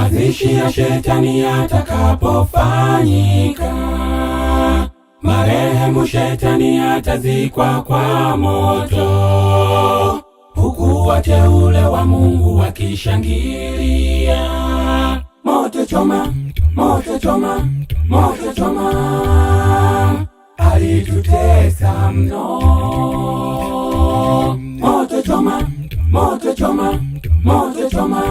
mazishi ya shetani yatakapofanyika, marehemu shetani atazikwa kwa moto, huku wateule wa Mungu wakishangilia. Moto choma, moto choma, moto choma, alitutesa mno. Moto choma, moto choma, moto choma,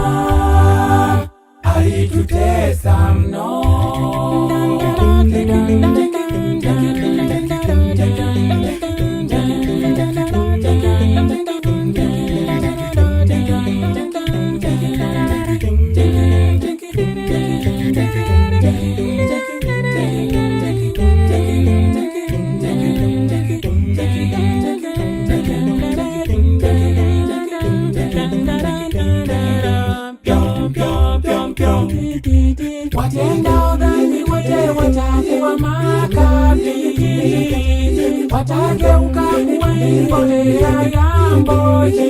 alitutesa mno. Watenda udhani wote watapewa makaburi, watageuka kuwa mbolea ya mboji,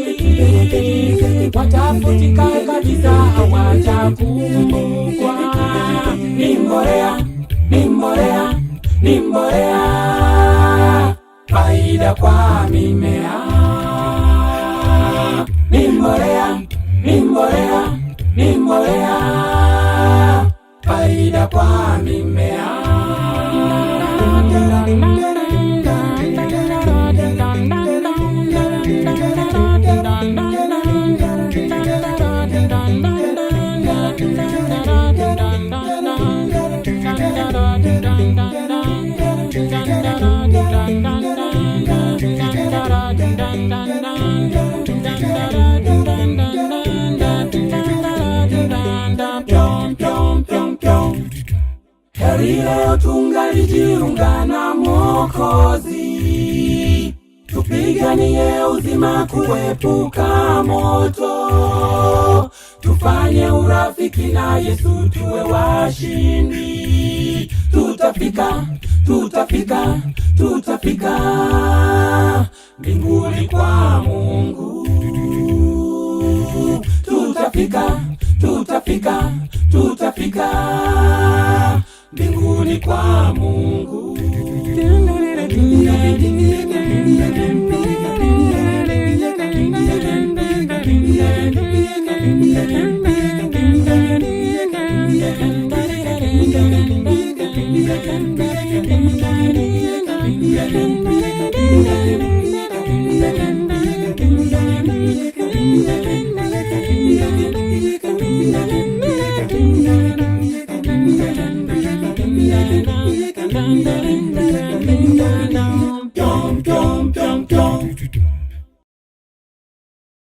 watafutika kabisa, hawatakumbukwa. Ni mbolea, ni mbolea, ni mbolea, faida kwa mimea. Ni mbolea, ni mbolea, ni mbolea, faida kwa mimea. Heri leo tungalijiunga na Mwokozi, tupiganie uzima kuepuka moto, tufanye urafiki na Yesu tuwe washindi. Tutafika, tutafika, tutafika mbinguni kwa Mungu. Tutafika, tutafika, tutafika mbinguni kwa Mungu.